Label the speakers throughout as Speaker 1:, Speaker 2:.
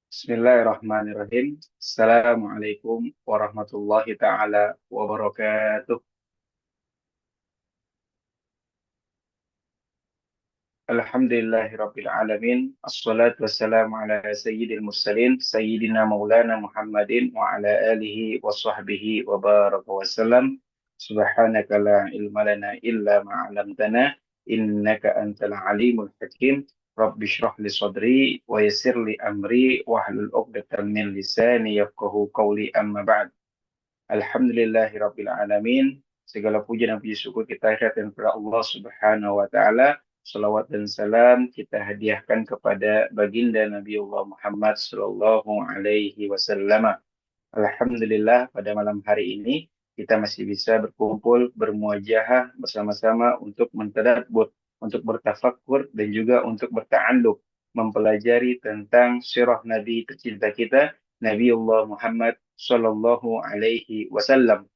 Speaker 1: Bismillahirrahmanirrahim. Assalamualaikum warahmatullahi taala wabarakatuh. Alhamdulillahirabbil alamin. Assalatu wassalamu ala sayyidil mursalin sayyidina maulana Muhammadin wa ala alihi wa sahbihi wa baraka wasallam. Subhanaka la ilma lana illa ma 'allamtana innaka antal alimul hakim. Rabbi shrah li sadri wa yassir li amri wahlul 'uqdatam min lisani yafqahu qawli amma ba'd. Alhamdulillahirabbil alamin. Segala puji dan puji syukur kita haturkan kepada Allah Subhanahu wa taala. Salawat dan salam kita hadiahkan kepada baginda Nabiullah Muhammad sallallahu alaihi wasallam. Alhamdulillah pada malam hari ini kita masih bisa berkumpul bermuajahah bersama-sama untuk mentadabbur, untuk bertafakkur dan juga untuk berta'alluq, mempelajari tentang sirah Nabi tercinta kita Nabiullah Muhammad sallallahu alaihi wasallam.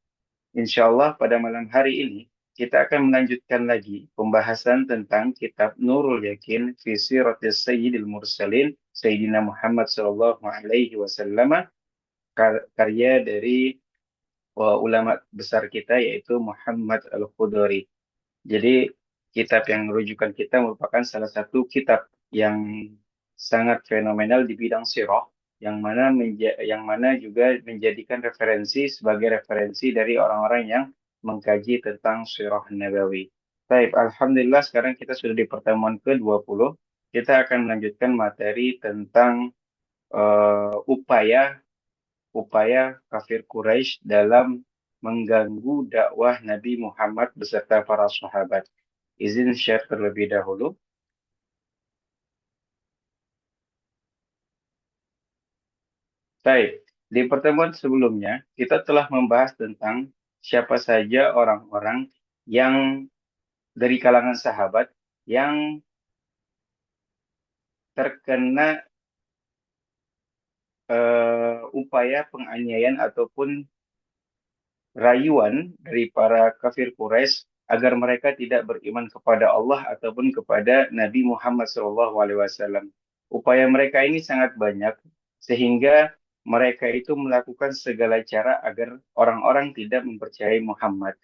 Speaker 1: Insyaallah pada malam hari ini kita akan melanjutkan lagi pembahasan tentang kitab Nurul Yakin fi Siratis Sayyidil Mursalin Sayyidina Muhammad sallallahu alaihi wasallam, karya dari ulama besar kita yaitu Muhammad Al-Khudari. Jadi kitab yang rujukan kita merupakan salah satu kitab yang sangat fenomenal di bidang sirah, yang mana juga menjadikan referensi sebagai referensi dari orang-orang yang mengkaji tentang sirah Nabawi. Baik, alhamdulillah sekarang kita sudah di pertemuan ke-20. Kita akan melanjutkan materi tentang upaya upaya kafir Quraisy dalam mengganggu dakwah Nabi Muhammad beserta para sahabat. Izin share terlebih dahulu. Baik, di pertemuan sebelumnya kita telah membahas tentang siapa saja orang-orang yang dari kalangan sahabat yang terkena upaya penganiayaan ataupun rayuan dari para kafir Quraisy agar mereka tidak beriman kepada Allah ataupun kepada Nabi Muhammad SAW. Upaya mereka ini sangat banyak sehingga mereka itu melakukan segala cara agar orang-orang tidak mempercayai Muhammad.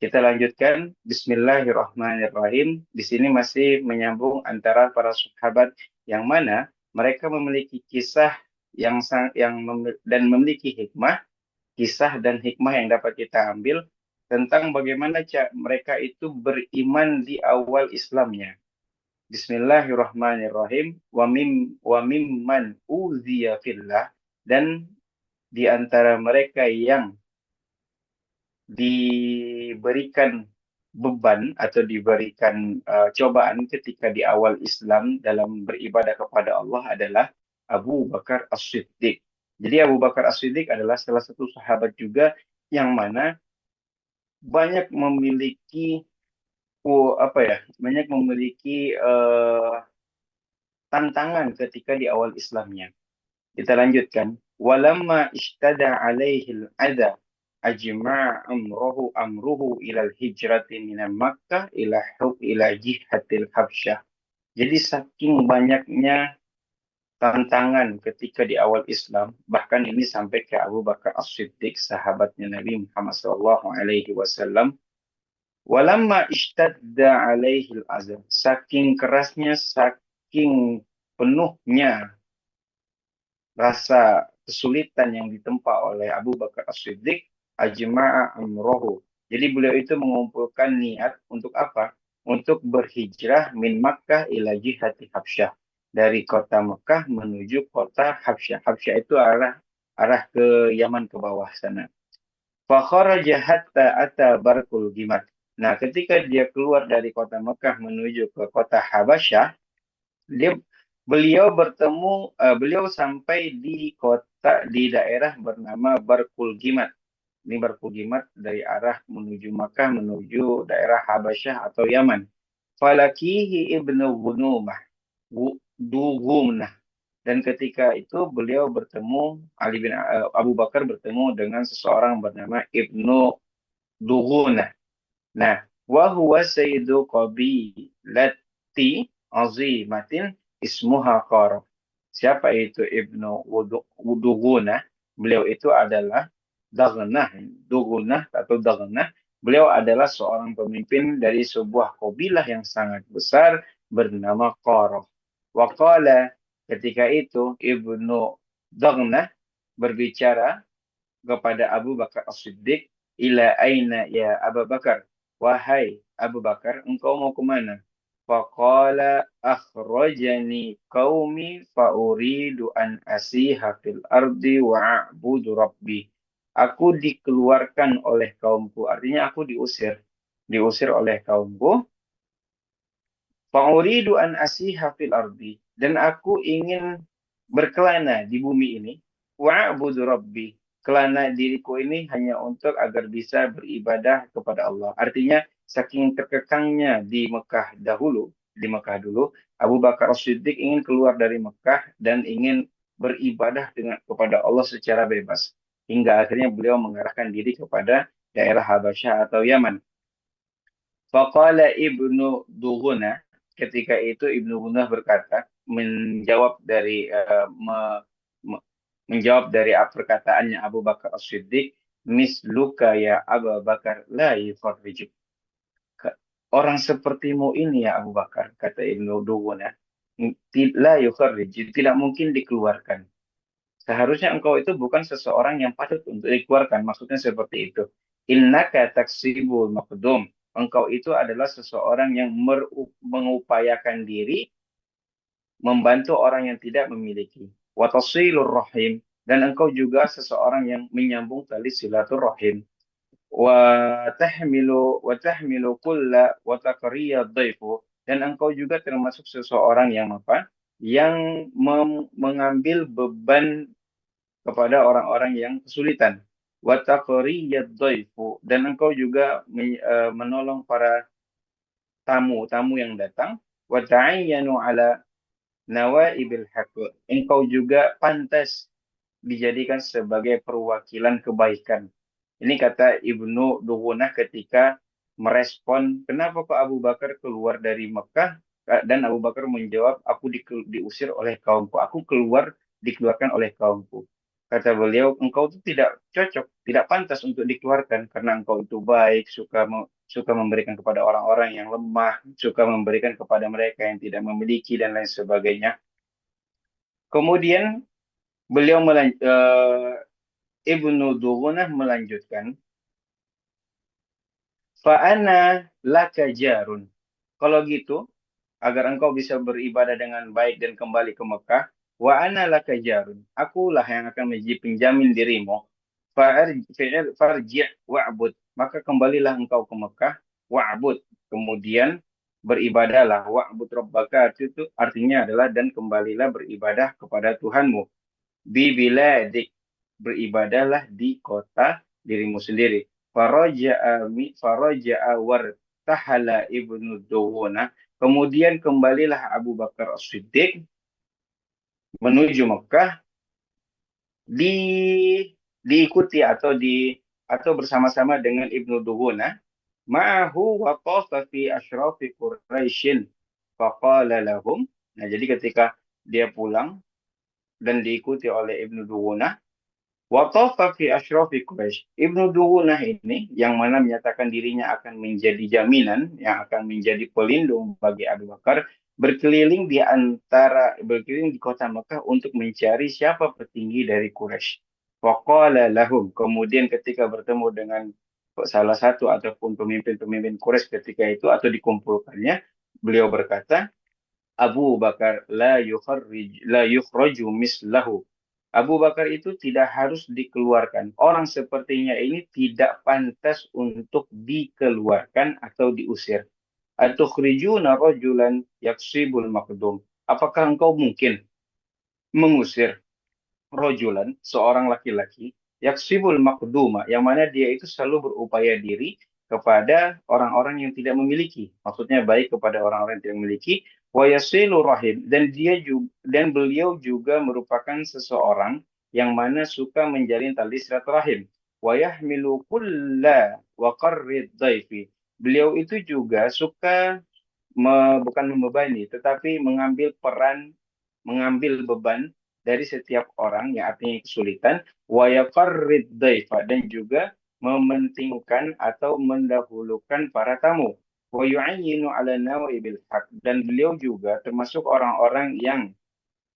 Speaker 1: Kita lanjutkan. Bismillahirrahmanirrahim. Di sini masih menyambung antara para sahabat yang mana mereka memiliki kisah dan memiliki hikmah, kisah dan hikmah yang dapat kita ambil tentang bagaimana mereka itu beriman di awal Islamnya. Bismillahirrahmanirrahim. Wa mimman uziya fillah, dan di antara mereka yang diberikan beban atau diberikan cobaan ketika di awal Islam dalam beribadah kepada Allah adalah Abu Bakar As-Siddiq. Jadi Abu Bakar As-Siddiq adalah salah satu sahabat juga yang mana banyak memiliki banyak memiliki tantangan ketika di awal Islamnya. Kita lanjutkan. Walamma ishtada alaihil adha ajma'a amruhu ilal hijrati minan Makkah ila jihatil Habsyah. Jadi saking banyaknya tantangan ketika di awal Islam, bahkan ini sampai ke Abu Bakar As-Siddiq, sahabatnya Nabi Muhammad sallallahu alaihi wasallam. Walamma ishtadda alaihil azab. Saking kerasnya, saking penuhnya rasa kesulitan yang ditempa oleh Abu Bakar As-Siddiq, ajma'a amrohu. Jadi beliau itu mengumpulkan niat untuk apa? Untuk berhijrah min Makkah ila jihati Habsyah. Dari kota Mekah menuju kota Habsyah. Habsyah itu arah ke Yaman ke bawah sana. Fakharaja hatta ata Barkul Gimat. Nah, ketika dia keluar dari kota Mekah menuju ke kota Habasyah, dia beliau sampai di daerah bernama Barkul Gimat. Ini Barkul Gimat dari arah menuju Makkah menuju daerah Habasyah atau Yaman. Falakihi ibnu Dugumnah. Dan ketika itu beliau bertemu, Abu Bakar bertemu dengan seseorang bernama Ibnu Dughunah. Nah, wa huwa sayyidu qabilati azimatin ismuha Qara. Siapa itu Ibnu Dughunah? Beliau itu adalah Daghnah, Dughunah atau Daghnah. Beliau adalah seorang pemimpin dari sebuah kabilah yang sangat besar bernama Qarah. Waqala, ketika itu Ibnu Daghnah berbicara kepada Abu Bakar As-Siddiq, ila aina ya Abu Bakar, wahai Abu Bakar, engkau mau kemana? Faqala akhrajani qaumi fa uridu an asiha fil ardi wa a'budu rabbi. Aku dikeluarkan oleh kaumku, artinya aku diusir oleh kaumku. Fa uridu an asiha fil ardi, dan aku ingin berkelana di bumi ini. Wa a'budu rabbi, kelana diriku ini hanya untuk agar bisa beribadah kepada Allah. Artinya saking terkekangnya di Mekah dulu, Abu Bakar As-Siddiq ingin keluar dari Mekah dan ingin beribadah kepada Allah secara bebas. Hingga akhirnya beliau mengarahkan diri kepada daerah Habasyah atau Yaman. Faqala Ibnu Dughuna, ketika itu Ibnu Dughuna berkata, menjawab dari perkataannya Abu Bakar As-Siddiq, misluka ya Abu Bakar la yufarrijuk. Orang sepertimu ini ya Abu Bakar, kata Ibnu Dughuna, la yufarrijuk, tidak mungkin dikeluarkan. Seharusnya engkau itu bukan seseorang yang patut untuk dikeluarkan. Maksudnya seperti itu. Innaka taksibul maqdum. Engkau itu adalah seseorang yang mengupayakan diri membantu orang yang tidak memiliki. Wa tasilur rahim. Dan engkau juga seseorang yang menyambung tali silaturahim. Wa tahmilu kulla wa taqriyad dhaifu. Dan engkau juga termasuk seseorang yang apa? Yang mengambil beban kepada orang-orang yang kesulitan. Wa taqriyad dhaifu, dan engkau juga menolong para tamu-tamu yang datang. Wa ta'ayyanu ala nawaibil haqq. Engkau juga pantas dijadikan sebagai perwakilan kebaikan. Ini kata Ibnu Dughunah ketika merespon kenapa kok Abu Bakar keluar dari Mekah, dan Abu Bakar menjawab, aku diusir oleh kaumku, aku dikeluarkan oleh kaumku. Kata beliau, engkau itu tidak cocok, tidak pantas untuk dikeluarkan karena engkau itu baik, suka memberikan kepada orang-orang yang lemah, suka memberikan kepada mereka yang tidak memiliki dan lain sebagainya. Kemudian beliau Ibnu Dughunah melanjutkan, Fa'ana laka jarun. Kalau gitu, agar engkau bisa beribadah dengan baik dan kembali ke Mekah, wa ana laka jarun. Akulah yang akan menjadi penjamin dirimu. Farji' wa'bud. Maka kembalilah engkau ke Mekah, wa'bud. Kemudian beribadahlah. Wa'bud rabbaka itu artinya adalah dan kembalilah beribadah kepada Tuhanmu. Bibiladik, beribadahlah di kota dirimu sendiri. Faraja'a wartahala Ibnu Dughunah. Kemudian kembalilah Abu Bakar As-Siddiq menuju Mekah, di diikuti atau bersama-sama dengan Ibnu Dughunah. Ma'ahu wa tafa fi asyrafi Quraisyin faqala lahum. Nah, jadi ketika dia pulang dan diikuti oleh Ibnu Dughunah, Watafa fi asyrafi Quraisy. Ibnu Dughunah ini yang mana menyatakan dirinya akan menjadi jaminan, yang akan menjadi pelindung bagi Abu Bakar, berkeliling di kota Mekah untuk mencari siapa petinggi dari Quraisy. Faqala lahum, kemudian ketika bertemu dengan salah satu ataupun pemimpin-pemimpin Quraisy ketika itu atau dikumpulkannya, beliau berkata, Abu Bakar la yukhraju mislahu. Abu Bakar itu tidak harus dikeluarkan. Orang sepertinya ini tidak pantas untuk dikeluarkan atau diusir. Atukhrijuna rajulan yaksibul maqdum. Apakah engkau mungkin mengusir rojulan, seorang laki-laki, yaksibul maqduma, yang mana dia itu selalu berupaya diri kepada orang-orang yang tidak memiliki. Maksudnya baik kepada orang-orang yang tidak memiliki, wa yasilu rahim, dan beliau juga merupakan seseorang yang mana suka menjalin tali silaturahim. Wa yahmilu kulla wa qarrid dhaifi. Beliau itu juga suka bukan membebani, tetapi mengambil peran mengambil beban dari setiap orang yang artinya kesulitan, wa yaqarrid dhaifa, dan juga mementingkan atau mendahulukan para tamu, wa yu'ayyinu ala nawaibil haq, dan beliau juga termasuk orang-orang yang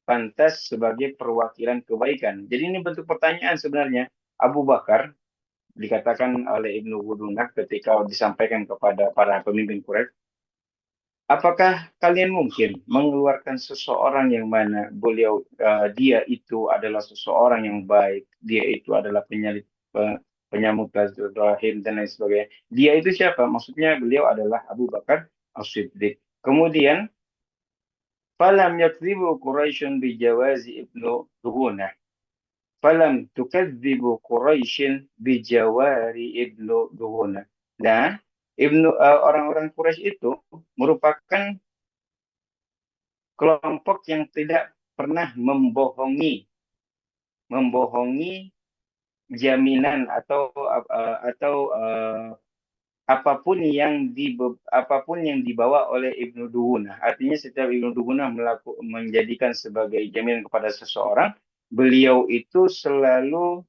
Speaker 1: pantas sebagai perwakilan kebaikan. Jadi ini bentuk pertanyaan sebenarnya. Abu Bakar dikatakan oleh Ibnu Wudunah ketika disampaikan kepada para pemimpin Quraisy, apakah kalian mungkin mengeluarkan seseorang yang mana dia itu adalah seseorang yang baik, dia itu adalah penyambut rahim dan lain sebagainya. Dia itu siapa? Maksudnya beliau adalah Abu Bakar As-Siddiq. Kemudian falam yakdzibu Quraisyun bijawazi Ibnu Duhunah. Falam tukadzibu Quraisyun bijawari Ibnu Duhunah. Dan orang-orang Quraisy itu merupakan kelompok yang tidak pernah membohongi jaminan atau apapun yang dibawa oleh Ibnu Duhunah. Artinya setiap Ibnu Duhunah menjadikan sebagai jaminan kepada seseorang, beliau itu eh,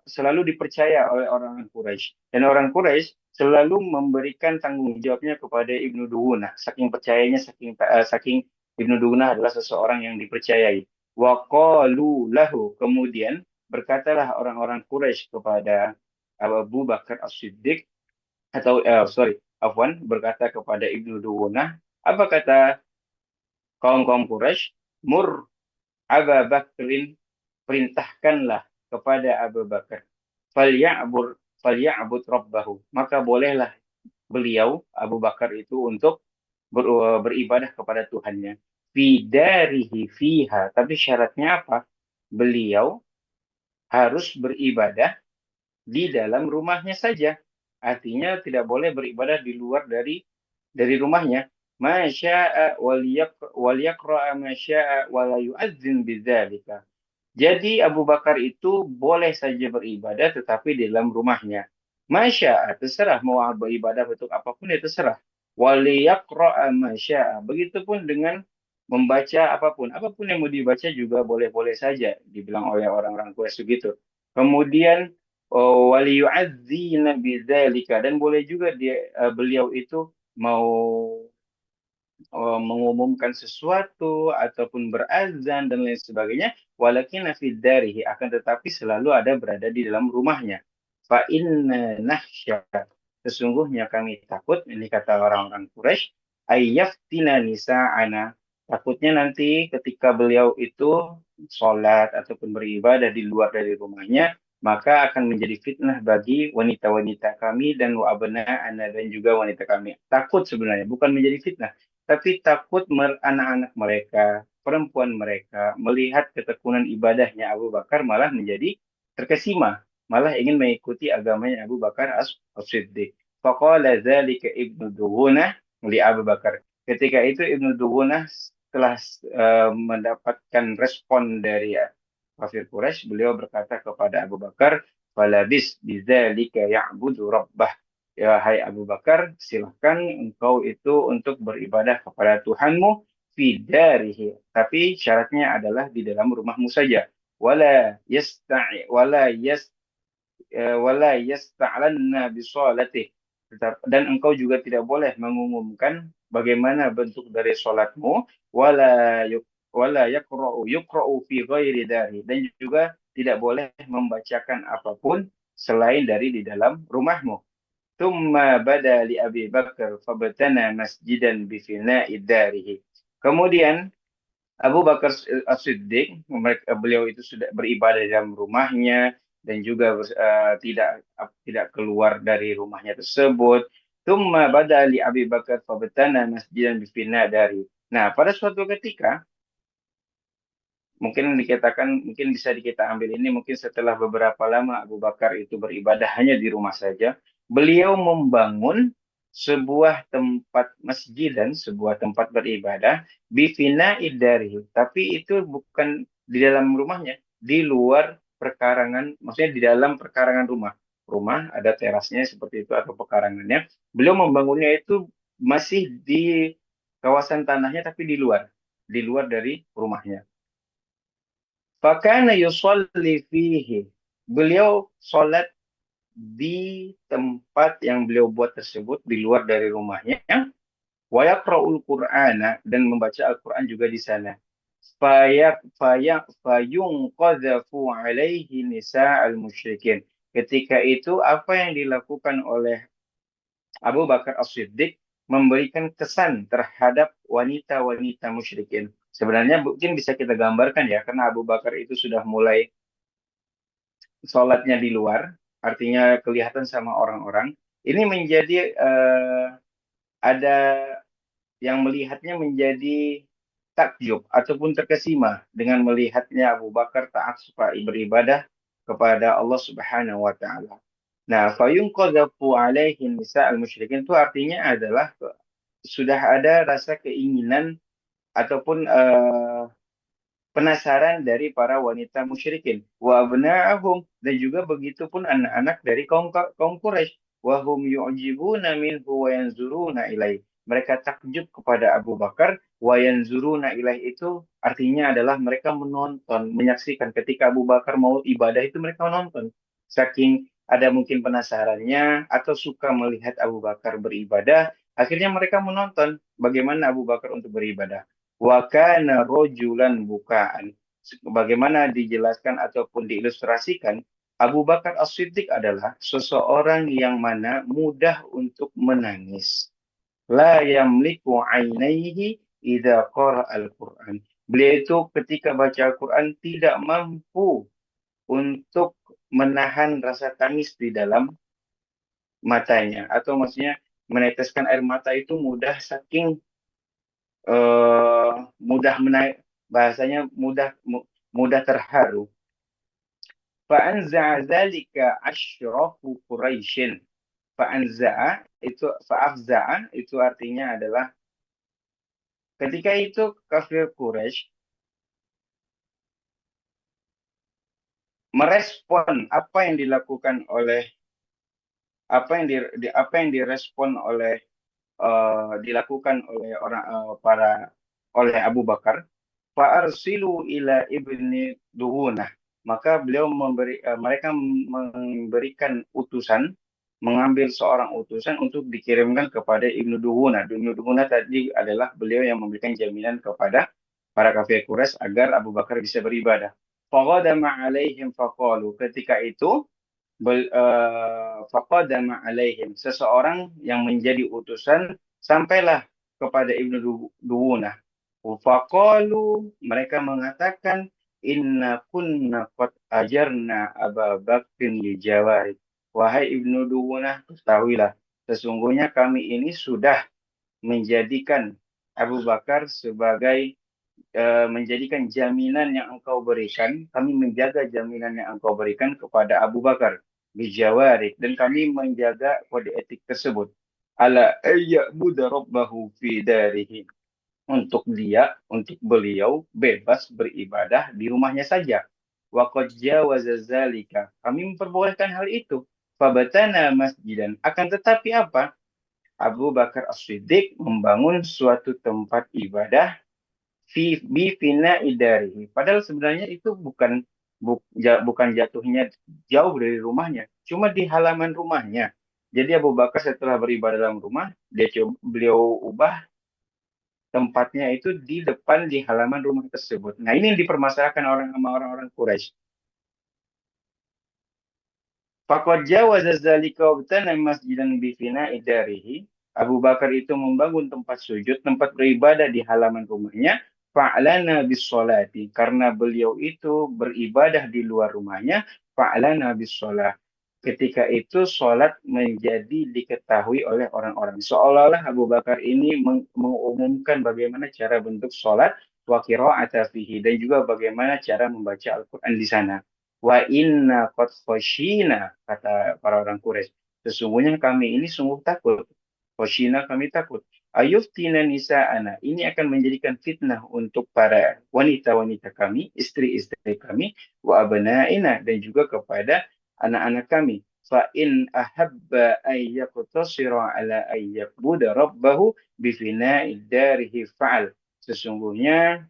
Speaker 1: selalu dipercaya oleh orang Quraisy, dan orang Quraisy selalu memberikan tanggung jawabnya kepada Ibnu Duhunah. Saking percayanya, saking Ibnu Duhunah adalah seseorang yang dipercayai. Wa qalu lahu, kemudian berkatalah orang-orang Quraisy kepada Abu Bakar As-Siddiq, atau sorry, Afwan, berkata kepada Ibnu Duwunah, apa kata kaum-kaum Quraisy? Mur Aba Bakrin, perintahkanlah kepada Abu Bakar. Falya'bud Rabbahu. Maka bolehlah beliau, Abu Bakar itu, untuk beribadah kepada Tuhannya. Fidarihi fiha. Tapi syaratnya apa? Beliau harus beribadah di dalam rumahnya saja. Artinya tidak boleh beribadah di luar dari rumahnya. Masya'a waliyaqra'a masya'a wala yu'adzin bidzalika. Jadi Abu Bakar itu boleh saja beribadah tetapi di dalam rumahnya. Masya'a, terserah mau beribadah bentuk apapun ya terserah. Waliyaqra'a masya'a. Begitupun dengan membaca apapun. Apapun yang mau dibaca juga boleh-boleh saja dibilang oleh orang-orang Quraisy begitu. Kemudian waliyu'adzina bidzalika, dan boleh juga beliau itu mau mengumumkan sesuatu ataupun berazan dan lain sebagainya, walakin fid darihi, akan tetapi selalu ada berada di dalam rumahnya. Fa inna nahsya, sesungguhnya kami takut, ini kata orang-orang Quraisy, ayyaftina nisa'ana, takutnya nanti ketika beliau itu sholat ataupun beribadah di luar dari rumahnya, maka akan menjadi fitnah bagi wanita-wanita kami dan wa'abna'ana, dan juga wanita kami. Takut sebenarnya, bukan menjadi fitnah, tapi takut anak-anak mereka, perempuan mereka, melihat ketekunan ibadahnya Abu Bakar malah menjadi terkesima, malah ingin mengikuti agamanya Abu Bakar As-Siddiq. Faqala dzalika Ibnu Dughunah li Abu Bakar. Ketika itu Ibnu Dughunah setelah mendapatkan respon dari kafir Quraisy, beliau berkata kepada Abu Bakar, "Falabis bidzalika ya'budu rabbah." Ya, hai Abu Bakar, silahkan engkau itu untuk beribadah kepada Tuhanmu fidarihi. Tapi syaratnya adalah di dalam rumahmu saja. Wala yasta'i wala yasta'lanna bisolatih. Dan engkau juga tidak boleh mengumumkan bagaimana bentuk dari solatmu. Wala yukra'u fi ghairi dari. Dan juga tidak boleh membacakan apapun selain dari di dalam rumahmu. Thumma bada li Abi Bakar fabtana masjidan bi fina'i darihi. Kemudian Abu Bakar As-Siddiq, beliau itu sudah beribadah di dalam rumahnya dan juga tidak keluar dari rumahnya tersebut. Thumma bada li Abi Bakar fabtana masjidan bi fina'i dari. Nah, pada suatu ketika mungkin bisa kita ambil ini, mungkin setelah beberapa lama Abu Bakar itu beribadah hanya di rumah saja, beliau membangun sebuah tempat masjid dan sebuah tempat beribadah bifina idari, tapi itu bukan di dalam rumahnya, di luar perkarangan, maksudnya di dalam perkarangan rumah ada terasnya seperti itu atau pekarangannya, beliau membangunnya itu masih di kawasan tanahnya tapi di luar. di luar dari rumahnya. Fakana yusalli fihi. Beliau sholat di tempat yang beliau buat tersebut di luar dari rumahnya. Wa yaqra'ul Qur'ana dan membaca Al-Qur'an juga di sana. Fayunqadhafu alaihi nisa'al musyrikin. Ketika itu apa yang dilakukan oleh Abu Bakar As-Siddiq memberikan kesan terhadap wanita-wanita musyrikin. Sebenarnya mungkin bisa kita gambarkan ya, karena Abu Bakar itu sudah mulai sholatnya di luar, artinya kelihatan sama orang-orang. Ini menjadi ada yang melihatnya menjadi takjub ataupun terkesima dengan melihatnya Abu Bakar taat supaya beribadah kepada Allah Subhanahu wa taala. Nah, fayunqadhafu alaihi nisa al-musyrikin itu artinya adalah sudah ada rasa keinginan ataupun penasaran dari para wanita musyrikin. Wa abna'ahum dan juga begitu pun anak-anak dari kaum Quraisy. Wa hum yu'jibuna minhu wa yanzuruna ilaih. Mereka takjub kepada Abu Bakar. Wa yanzuruna ilaih itu artinya adalah mereka menonton, menyaksikan ketika Abu Bakar mau ibadah itu mereka menonton. Saking ada mungkin penasarannya atau suka melihat Abu Bakar beribadah, akhirnya mereka menonton bagaimana Abu Bakar untuk beribadah. Wa kana rojulan bukaan. Bagaimana dijelaskan ataupun diilustrasikan, Abu Bakar As-Siddiq adalah seseorang yang mana mudah untuk menangis. La yamliku ainaihi idza qara al-Quran. Beliau itu ketika baca Al-Quran tidak mampu untuk menahan rasa tangis di dalam matanya. Atau maksudnya meneteskan air mata itu mudah saking mudah menaik bahasanya mudah terharu. Fa'anza'a dzalika asyrafu Quraisyin. Fa'anza'a itu artinya adalah ketika itu kafir Quraisy merespon apa yang dilakukan oleh apa yang direspon oleh dilakukan oleh oleh Abu Bakar. Fa'arsilu ila ibni Duhunah. Maka beliau mereka memberikan utusan, mengambil seorang utusan untuk dikirimkan kepada Ibnu Duhunah. Ibnu Duhunah tadi adalah beliau yang memberikan jaminan kepada para kafir Quraisy agar Abu Bakar bisa beribadah. Faqadama alaihim faqalu. Ketika itu, faqadama alaihim. Seseorang yang menjadi utusan sampailah kepada Ibnu Duhunah. Faqalu mereka mengatakan inna kunna qad ajarna Aba Bakrin li Jawari. Wahai Ibnu Duwunah, ketahuilah sesungguhnya kami ini sudah menjadikan Abu Bakar sebagai menjadikan jaminan yang engkau berikan, kami menjaga jaminan yang engkau berikan kepada Abu Bakar di Jawari dan kami menjaga kode etik tersebut. Ala ayya'budu rabbahu fi darihi untuk beliau bebas beribadah di rumahnya saja. Wa qad jawaza zalika. Kami memperbolehkan hal itu. Fabatana masjidan. Akan tetapi apa? Abu Bakar As-Siddiq membangun suatu tempat ibadah bi fina idarihi. Padahal sebenarnya itu bukan jatuhnya jauh dari rumahnya, cuma di halaman rumahnya. Jadi Abu Bakar setelah beribadah dalam rumah, beliau ubah tempatnya itu di depan di halaman rumah tersebut. Nah, ini yang dipermasalahkan orang-orang Quraisy. Faqad jawaza dzalika wabtana masjidan bi fina'i darihi. Abu Bakar itu membangun tempat sujud, tempat beribadah di halaman rumahnya. Fa'lana bis sholati. Karena beliau itu beribadah di luar rumahnya. Fa'lana bis sholat. Ketika itu sholat menjadi diketahui oleh orang-orang. Seolah-olah Abu Bakar ini mengumumkan bagaimana cara bentuk sholat wa qira'ata fihi dan juga bagaimana cara membaca Al-Quran di sana. Wa inna qad khashina, kata para orang Quraisy. Sesungguhnya kami ini sungguh takut. Khashina kami takut. Ayuftina nisa'ana. Ini akan menjadikan fitnah untuk para wanita-wanita kami, istri-istri kami, wa abna'ina dan juga kepada anak-anak kami. Fa in ahabba ayyaqtasira ala ayyaqbuda rabbahu bifina'i darihi fa'al. sesungguhnya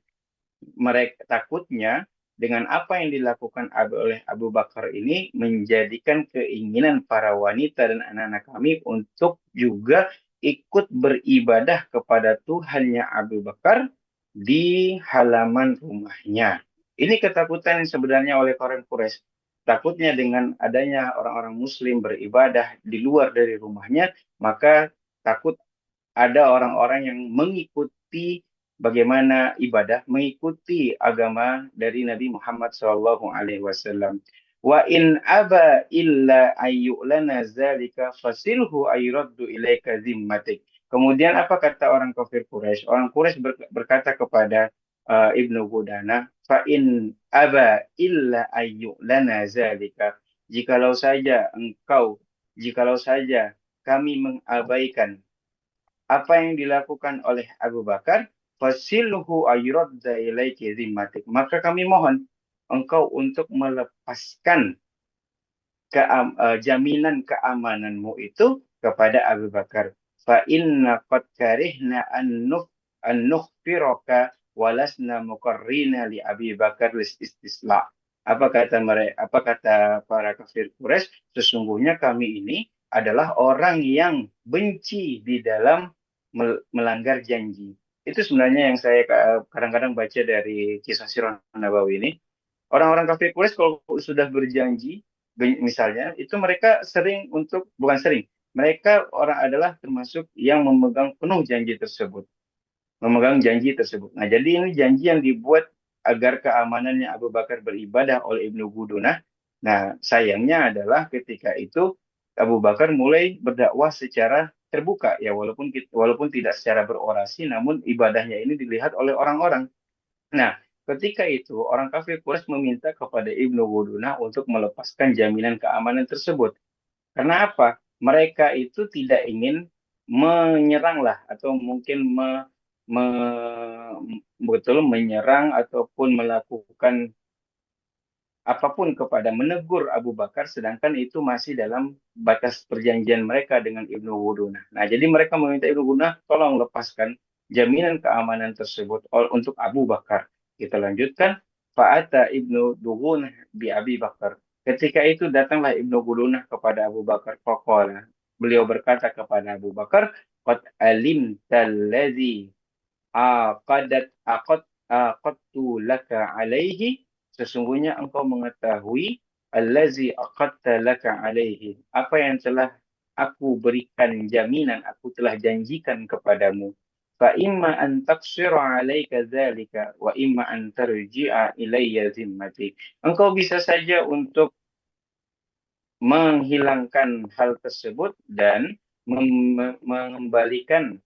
Speaker 1: mereka takutnya dengan apa yang dilakukan oleh Abu Bakar ini menjadikan keinginan para wanita dan anak-anak kami untuk juga ikut beribadah kepada Tuhannya Abu Bakar di halaman rumahnya. Ini ketakutan yang sebenarnya oleh orang Quraisy. Takutnya dengan adanya orang-orang Muslim beribadah di luar dari rumahnya, maka takut ada orang-orang yang mengikuti bagaimana ibadah, mengikuti agama dari Nabi Muhammad SAW. Wa in aba illa ayyulana zalika fasilhu ayraddu ilaika zimmatik. Kemudian apa kata orang kafir Quraisy? Orang Quraisy berkata kepada Ibnu Qudana, fa in aba illa ayyulana zalika. Jikalau saja engkau, jikalau saja kami mengabaikan apa yang dilakukan oleh Abu Bakar, fasilhu ayradda ilaiki zimmatik. Maka kami mohon engkau untuk melepaskan jaminan keamananmu itu kepada Abu Bakar. Fa inna qad karihna an nukhfiraka walasna muqarrina li Abi Bakar lis istisla. Apa kata mereka? Apa kata para kafir Quraisy? Sesungguhnya kami ini adalah orang yang benci di dalam melanggar janji. Itu sebenarnya yang saya kadang-kadang baca dari kisah Sirah Nabawi ini. Orang-orang kafir Quraisy kalau sudah berjanji, misalnya, itu mereka sering untuk, bukan sering, mereka orang adalah termasuk yang memegang penuh janji tersebut. Memegang janji tersebut. Nah, jadi ini janji yang dibuat agar keamanannya Abu Bakar beribadah oleh Ibnu Gudunah. Nah, sayangnya adalah ketika itu Abu Bakar mulai berdakwah secara terbuka ya walaupun tidak secara berorasi namun ibadahnya ini dilihat oleh orang-orang. Nah, ketika itu orang kafir Quraisy meminta kepada Ibnu Gudunah untuk melepaskan jaminan keamanan tersebut. Karena apa? Mereka itu tidak ingin menyeranglah atau mungkin betul menyerang ataupun melakukan apapun kepada menegur Abu Bakar sedangkan itu masih dalam batas perjanjian mereka dengan Ibnu Gudunah. Nah, jadi mereka meminta Ibnu Gudunah tolong lepaskan jaminan keamanan tersebut untuk Abu Bakar. Kita lanjutkan. Fa'ata Ibnu Gudunah bi Abi Bakar. Ketika itu datanglah Ibnu Gudunah kepada Abu Bakar. Faqala. Beliau berkata kepada Abu Bakar, qad alimta allazi aqadtu laka alaihi. Sesungguhnya engkau mengetahui allazi aqadta laka alaihi, apa yang telah aku berikan jaminan, aku telah janjikan kepadamu. Fa imma an taqsira alaika dzalika wa imma an tarji'a ilayya zimmati. Engkau bisa saja untuk menghilangkan hal tersebut dan mengembalikan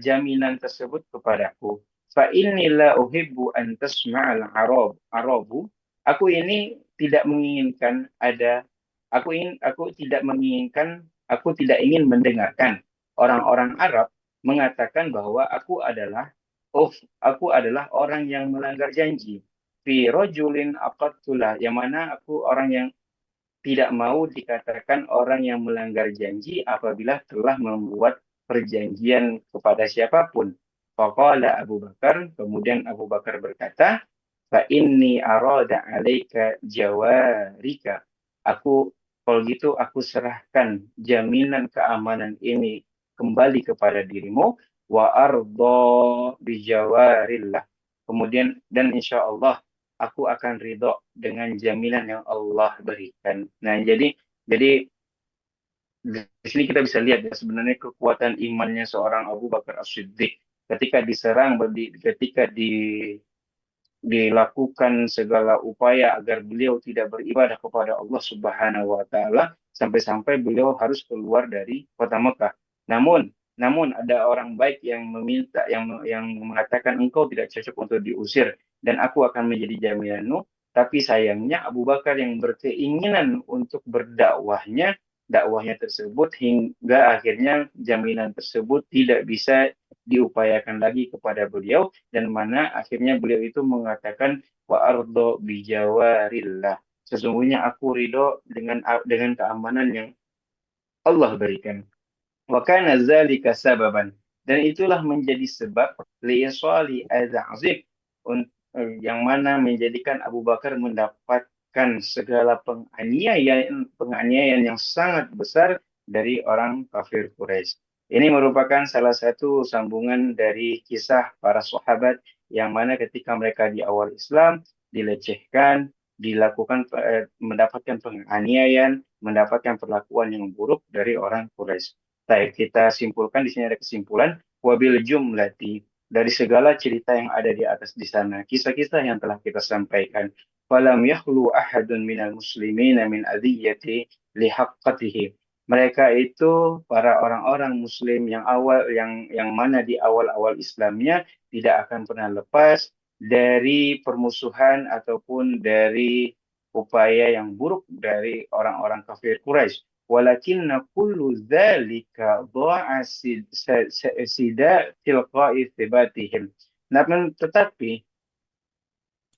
Speaker 1: jaminan tersebut kepadaku. Fa innila uhibbu an tasma'al arabu. Aku ini tidak menginginkan ada aku tidak ingin mendengarkan orang-orang Arab mengatakan bahwa aku adalah orang yang melanggar janji. Fi rajulin aqadtulah, yang mana aku orang yang tidak mau dikatakan orang yang melanggar janji apabila telah membuat perjanjian kepada siapapun. Faqala Abu Bakar, kemudian Abu Bakar berkata, fa inni arada alaika jawarika. Kalau gitu aku serahkan jaminan keamanan ini kembali kepada dirimu wa ardo bijawarillah. Kemudian dan insya Allah aku akan ridho dengan jaminan yang Allah berikan. Nah, jadi di sini kita bisa lihat ya sebenarnya kekuatan imannya seorang Abu Bakar As-Siddiq ketika diserang, ketika dilakukan segala upaya agar beliau tidak beribadah kepada Allah Subhanahu wa taala sampai-sampai beliau harus keluar dari kota Mekah. Namun ada orang baik yang meminta yang mengatakan engkau tidak cocok untuk diusir dan aku akan menjadi jaminanmu. Tapi sayangnya Abu Bakar yang berkeinginan untuk dakwahnya tersebut hingga akhirnya jaminan tersebut tidak bisa diupayakan lagi kepada beliau dan mana akhirnya beliau itu mengatakan wa ardo bijawarillah. Sesungguhnya aku ridho dengan keamanan yang Allah berikan. Wa kana dzalika sababan. Dan itulah menjadi sebab li'isali azim yang mana menjadikan Abu Bakar mendapatkan segala penganiayaan yang sangat besar dari orang kafir Quraisy. Ini merupakan salah satu sambungan dari kisah para sahabat yang mana ketika mereka di awal Islam dilecehkan, mendapatkan penganiayaan, mendapatkan perlakuan yang buruk dari orang Quraisy. Baik, kita simpulkan di sini ada kesimpulan wabil jumlati dari segala cerita yang ada di atas di sana, kisah-kisah yang telah kita sampaikan. Falam yakhlu ahadun minal muslimina min adiyati lihaqqatihi. Mereka itu para orang-orang muslim yang awal yang mana di awal-awal Islamnya tidak akan pernah lepas dari permusuhan ataupun dari upaya yang buruk dari orang-orang kafir Quraisy. Walakinna kullu dzalika dha'a sida tilqa'i thibatihim. Namun tetapi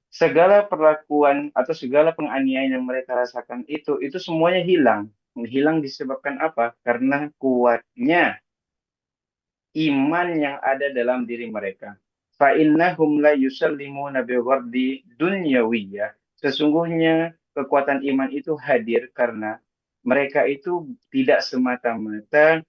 Speaker 1: segala perlakuan atau segala penganiayaan yang mereka rasakan itu semuanya hilang. Hilang disebabkan apa? Karena kuatnya iman yang ada dalam diri mereka. Fa innahum la yusallimuna bi ghardi dunyawiyyah. Sesungguhnya kekuatan iman itu hadir karena mereka itu tidak semata-mata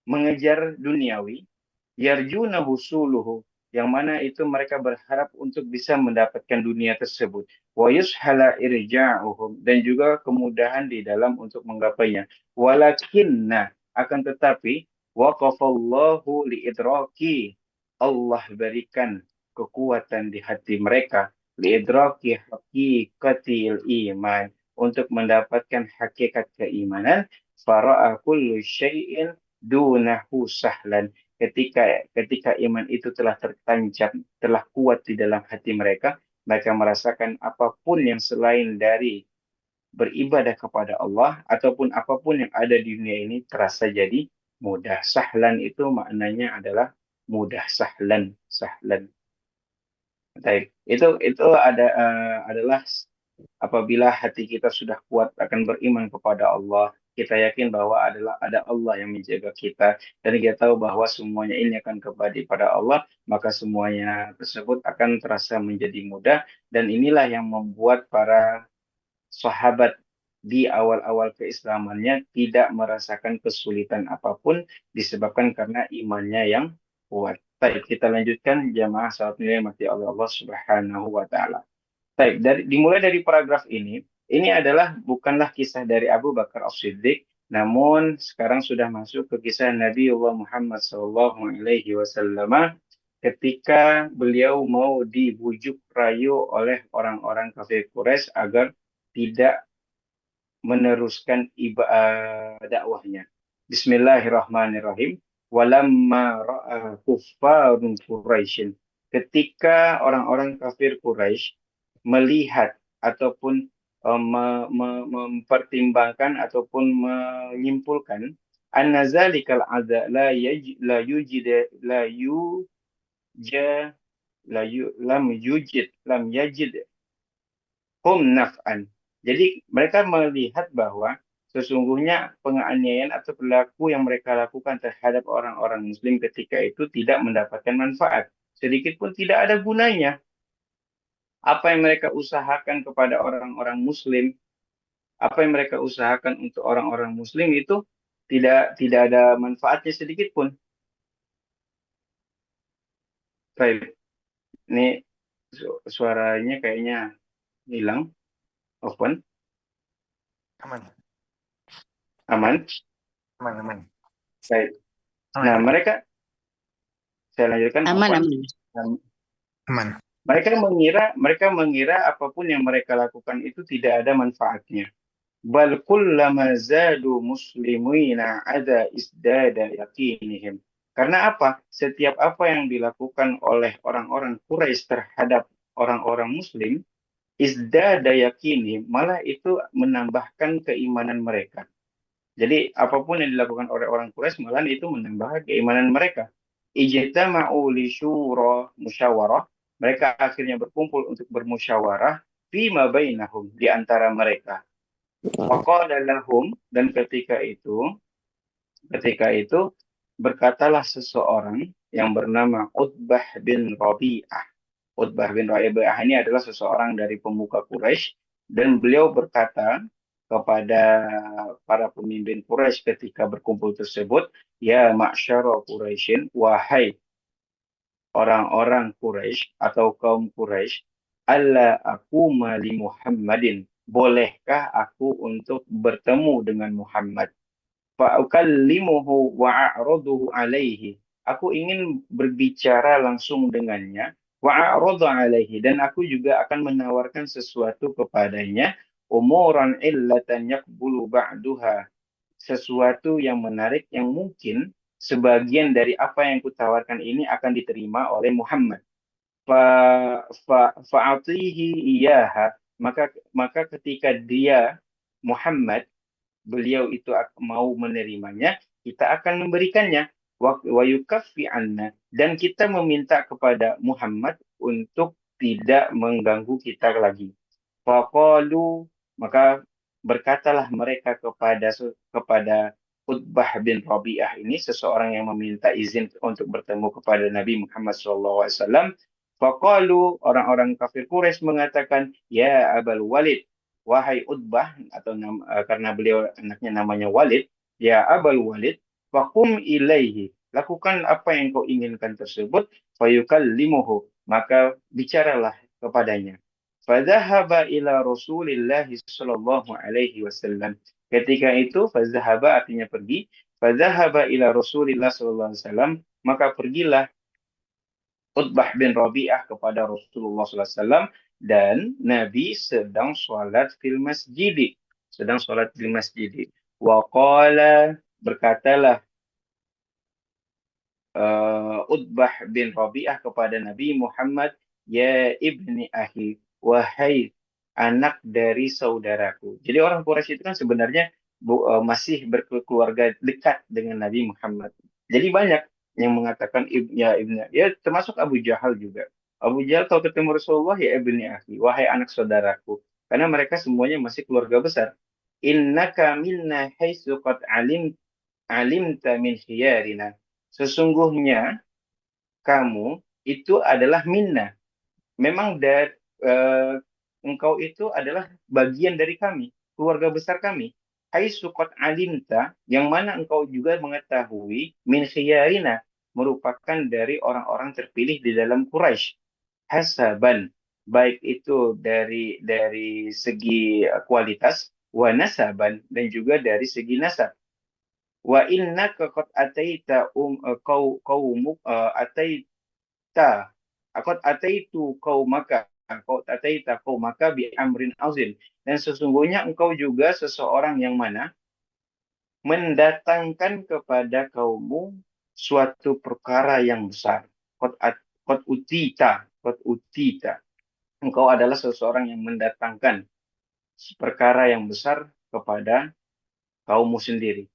Speaker 1: mengejar duniawi, yarjuna husuluhu, yang mana itu mereka berharap untuk bisa mendapatkan dunia tersebut. Wa yushala irja'uhum, dan juga kemudahan di dalam untuk menggapainya. Walakinna, akan tetapi, waqafallahu liidraki, Allah berikan kekuatan di hati mereka, liidraki haqiqatil iman, untuk mendapatkan hakikat keimanan, fara'a kullu syai'in dunahu sahlan. Ketika iman itu telah tertancap, telah kuat di dalam hati mereka, mereka merasakan apapun yang selain dari beribadah kepada Allah ataupun apapun yang ada di dunia ini terasa jadi mudah. Sahlan itu maknanya adalah mudah. Sahlan. Baik. Itu adalah apabila hati kita sudah kuat akan beriman kepada Allah, kita yakin bahwa ada Allah yang menjaga kita, dan kita tahu bahwa semuanya ini akan kembali pada Allah, maka semuanya tersebut akan terasa menjadi mudah, dan inilah yang membuat para sahabat di awal-awal keislamannya tidak merasakan kesulitan apapun disebabkan karena imannya yang kuat. Baik, kita lanjutkan jamaah salat nilai mati oleh Allah Subhanahu wa taala. Baik, dimulai dari paragraf ini adalah bukanlah kisah dari Abu Bakar As-Siddiq, namun sekarang sudah masuk ke kisah Nabiullah Muhammad SAW ketika beliau mau dibujuk rayu oleh orang-orang kafir Quraisy agar tidak meneruskan dakwahnya. Bismillahirrahmanirrahim. Walamma ra'a kuffarun Quraisyin. Ketika orang-orang kafir Quraisy melihat ataupun mempertimbangkan ataupun menyimpulkan anna zalikal adza la yujid la yuja la yu, lam yajid hum naf'an. Jadi mereka melihat bahwa sesungguhnya penganiayaan atau perilaku yang mereka lakukan terhadap orang-orang muslim ketika itu tidak mendapatkan manfaat. Sedikit pun tidak ada gunanya. Apa yang mereka usahakan kepada orang-orang muslim, apa yang mereka usahakan untuk orang-orang muslim itu tidak ada manfaatnya sedikit pun. Baik, ini suaranya kayaknya hilang, open,
Speaker 2: Aman,
Speaker 1: aman.
Speaker 2: aman.
Speaker 1: Baik.
Speaker 2: Aman.
Speaker 1: Nah, saya lanjutkan.
Speaker 3: Aman.
Speaker 2: Aman.
Speaker 1: Mereka mengira apapun yang mereka lakukan itu tidak ada manfaatnya. Bal kullama zadu muslimina ada isdada yakinihim. Karena apa? Setiap apa yang dilakukan oleh orang-orang Quraisy terhadap orang-orang muslim, isdada yakinihim, malah itu menambahkan keimanan mereka. Jadi apapun yang dilakukan oleh orang Quraisy malah itu menambah keimanan mereka. Ijtama'u li syura musyawarah. Mereka akhirnya berkumpul untuk bermusyawarah fima bainahum, di antara mereka. Waqala lahum, dan ketika itu Ketika itu berkatalah seseorang yang bernama Utbah bin Rabi'ah. Utbah bin Rabi'ah ini adalah seseorang dari pemuka Quraisy dan beliau berkata kepada para pemimpin Quraisy ketika berkumpul tersebut, ya ma'syara Quraisyin, wahai orang-orang Quraisy atau kaum Quraisy, alla aku mali Muhammadin. Bolehkah aku untuk bertemu dengan Muhammad? Fa'ukallimuhu wa'aroduhu alaihi. Aku ingin berbicara langsung dengannya. Wa'arodu alaihi. Dan aku juga akan menawarkan sesuatu kepadanya. Umuran illatan yakbulu ba'duha. Sesuatu yang menarik yang mungkin sebagian dari apa yang kutawarkan ini akan diterima oleh Muhammad. Fa'atihi iyaha. Maka ketika dia Muhammad beliau itu mau menerimanya, kita akan memberikannya. Wa yukaffi anna. Dan kita meminta kepada Muhammad untuk tidak mengganggu kita lagi. Faqalu, maka berkatalah mereka kepada Utbah bin Rabi'ah ini, seseorang yang meminta izin untuk bertemu kepada Nabi Muhammad SAW. Faqalu, orang-orang kafir Quraisy mengatakan, ya Abul Walid, wahai Utbah, atau karena beliau anaknya namanya Walid, ya Abul Walid, fakum ilaihi, lakukan apa yang kau inginkan tersebut, fayukallimuhu, maka bicaralah kepadanya. Fadhahaba ila Rasulillah sallallahu alaihi wasallam. Ketika itu fadhahaba artinya pergi, fadhahaba ila Rasulillah sallallahu alaihi wasallam, maka pergilah Utbah bin Rabi'ah kepada Rasulullah sallallahu alaihi wasallam dan Nabi sedang sholat fil masjid. Sedang sholat fil masjid. Wa qala, berkatalah Utbah bin Rabi'ah kepada Nabi Muhammad, ya ibni ahi, wahai anak dari saudaraku. Jadi orang Quraisy itu kan sebenarnya masih berkeluarga dekat dengan Nabi Muhammad. Jadi banyak yang mengatakan ya ibni, ya termasuk Abu Jahal juga. Abu Jahal kalau ketemu Rasulullah, ya ibni ahi, wahai anak saudaraku. Karena mereka semuanya masih keluarga besar. Innaka minna haitsu qad alimta min khiyarina. Sesungguhnya kamu itu adalah minna. Memang dari engkau itu adalah bagian dari kami, keluarga besar kami. Hai sukot alimta, yang mana engkau juga mengetahui min khiyarina, merupakan dari orang-orang terpilih di dalam Quraisy. Hasaban, baik itu dari segi kualitas, wa nasaban, dan juga dari segi nasab. Wa innaka qad ataita ataita qad ataitu qaumaka qad ataita qaumaka bi amrin azim, dan sesungguhnya engkau juga seseorang yang mana mendatangkan kepada kaummu suatu perkara yang besar. Qad utita, engkau adalah seseorang yang mendatangkan perkara yang besar kepada kaummu sendiri.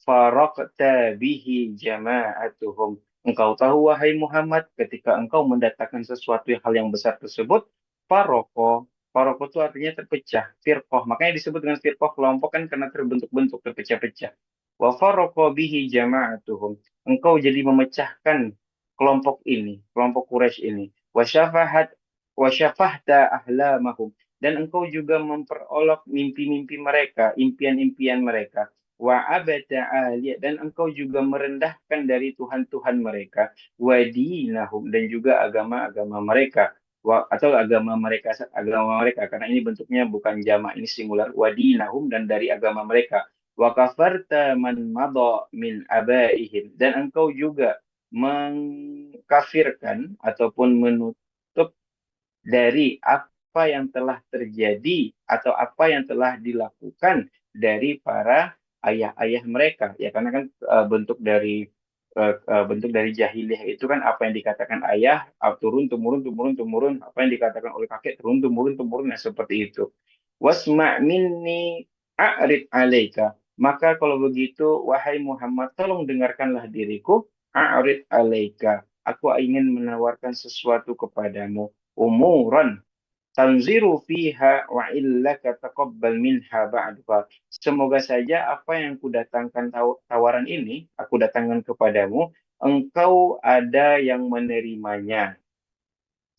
Speaker 1: Faraqta bihi jama'atuhum. Engkau tahu, wahai Muhammad, ketika engkau mendatangkan sesuatu hal yang besar tersebut, faroko. Faroko itu artinya terpecah. Firqoh. Makanya disebut dengan firqoh, kelompok kan karena terbentuk-bentuk, terpecah-pecah. Wa faroko bihi jama'atuhum. Engkau jadi memecahkan kelompok ini, kelompok Quraisy ini. Wa syafahta ahlamahum. Dan engkau juga memperolok mimpi-mimpi mereka, impian-impian mereka. Wa abada aliyah, dan engkau juga merendahkan dari Tuhan-Tuhan mereka, wa dinahum, dan juga agama-agama mereka, atau agama mereka karena ini bentuknya bukan jamak, ini singular, wa dinahum, dan dari agama mereka, wa kafarta man madha min abaihim, dan engkau juga mengkafirkan ataupun menutup dari apa yang telah terjadi atau apa yang telah dilakukan dari para ayah-ayah mereka, ya karena kan bentuk dari jahiliyah itu kan apa yang dikatakan ayah turun temurun temurun temurun, apa yang dikatakan oleh kakek turun temurun temurun, nah seperti itu. Wasma' minni a'rid alaika, maka kalau begitu wahai Muhammad, tolong dengarkanlah diriku. A'rid alaika, aku ingin menawarkan sesuatu kepadamu. Umuran, tanziru fiha wa illaka taqabbal minha ba'duha. Semoga saja apa yang kudatangkan tawaran ini, aku datangkan kepadamu, engkau ada yang menerimanya.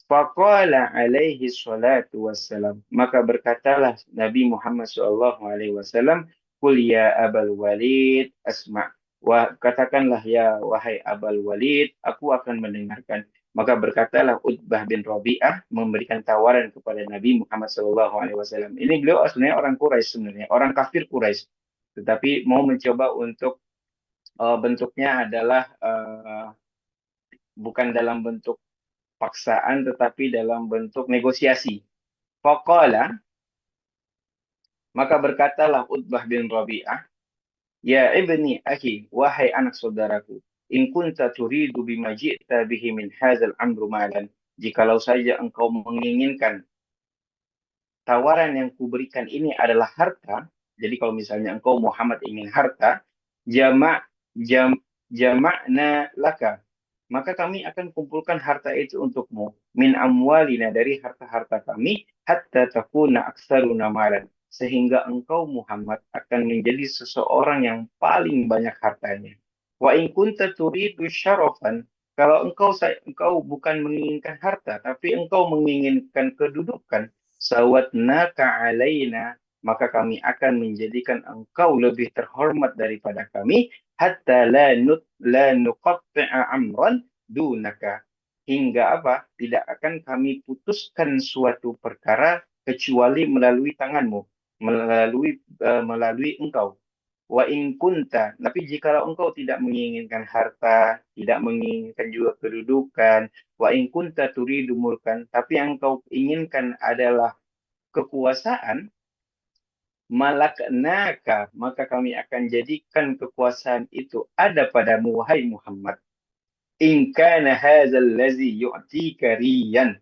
Speaker 1: Faqala alaihi salatu wassalam. Maka berkatalah Nabi Muhammad sallallahu alaihi wasallam, "Qul ya Abal Walid asma'." Wah, katakanlah ya wahai Abal Walid, aku akan mendengarkan. Maka berkatalah Utbah bin Rabi'ah memberikan tawaran kepada Nabi Muhammad sallallahu alaihi wasallam. Ini beliau sebenarnya orang Quraisy sebenarnya, orang kafir Quraisy. Tetapi mau mencoba untuk bentuknya adalah bukan dalam bentuk paksaan tetapi dalam bentuk negosiasi. Faqala, maka berkatalah Utbah bin Rabi'ah, ya ibni akhi, wahai anak saudaraku, in kunta turidu bima ji'ta bihi min hadzal amru malan, jikalau saja engkau menginginkan tawaran yang kuberikan ini adalah harta, jadi kalau misalnya engkau Muhammad ingin harta, jama' jam jama'na laka, maka kami akan kumpulkan harta itu untukmu, min amwalina, dari harta-harta kami, hatta takuna aksaruna malan, sehingga engkau Muhammad akan menjadi seseorang yang paling banyak hartanya. Wa in kunta turidu syarafan, kalau engkau bukan menginginkan harta tapi engkau menginginkan kedudukan, sawatnaka alaina, maka kami akan menjadikan engkau lebih terhormat daripada kami, hatta la nuqatti'a amran dunaka, hingga apa? Tidak akan kami putuskan suatu perkara kecuali melalui tanganmu, melalui engkau. Wa in kunta, tapi jikalau engkau tidak menginginkan harta, tidak menginginkan juga kedudukan, wa in kunta turidu mulkan, tapi yang engkau inginkan adalah kekuasaan, malaknaka, maka kami akan jadikan kekuasaan itu ada padamu wahai Muhammad. In kana hadzal ladzi yu'tika riyan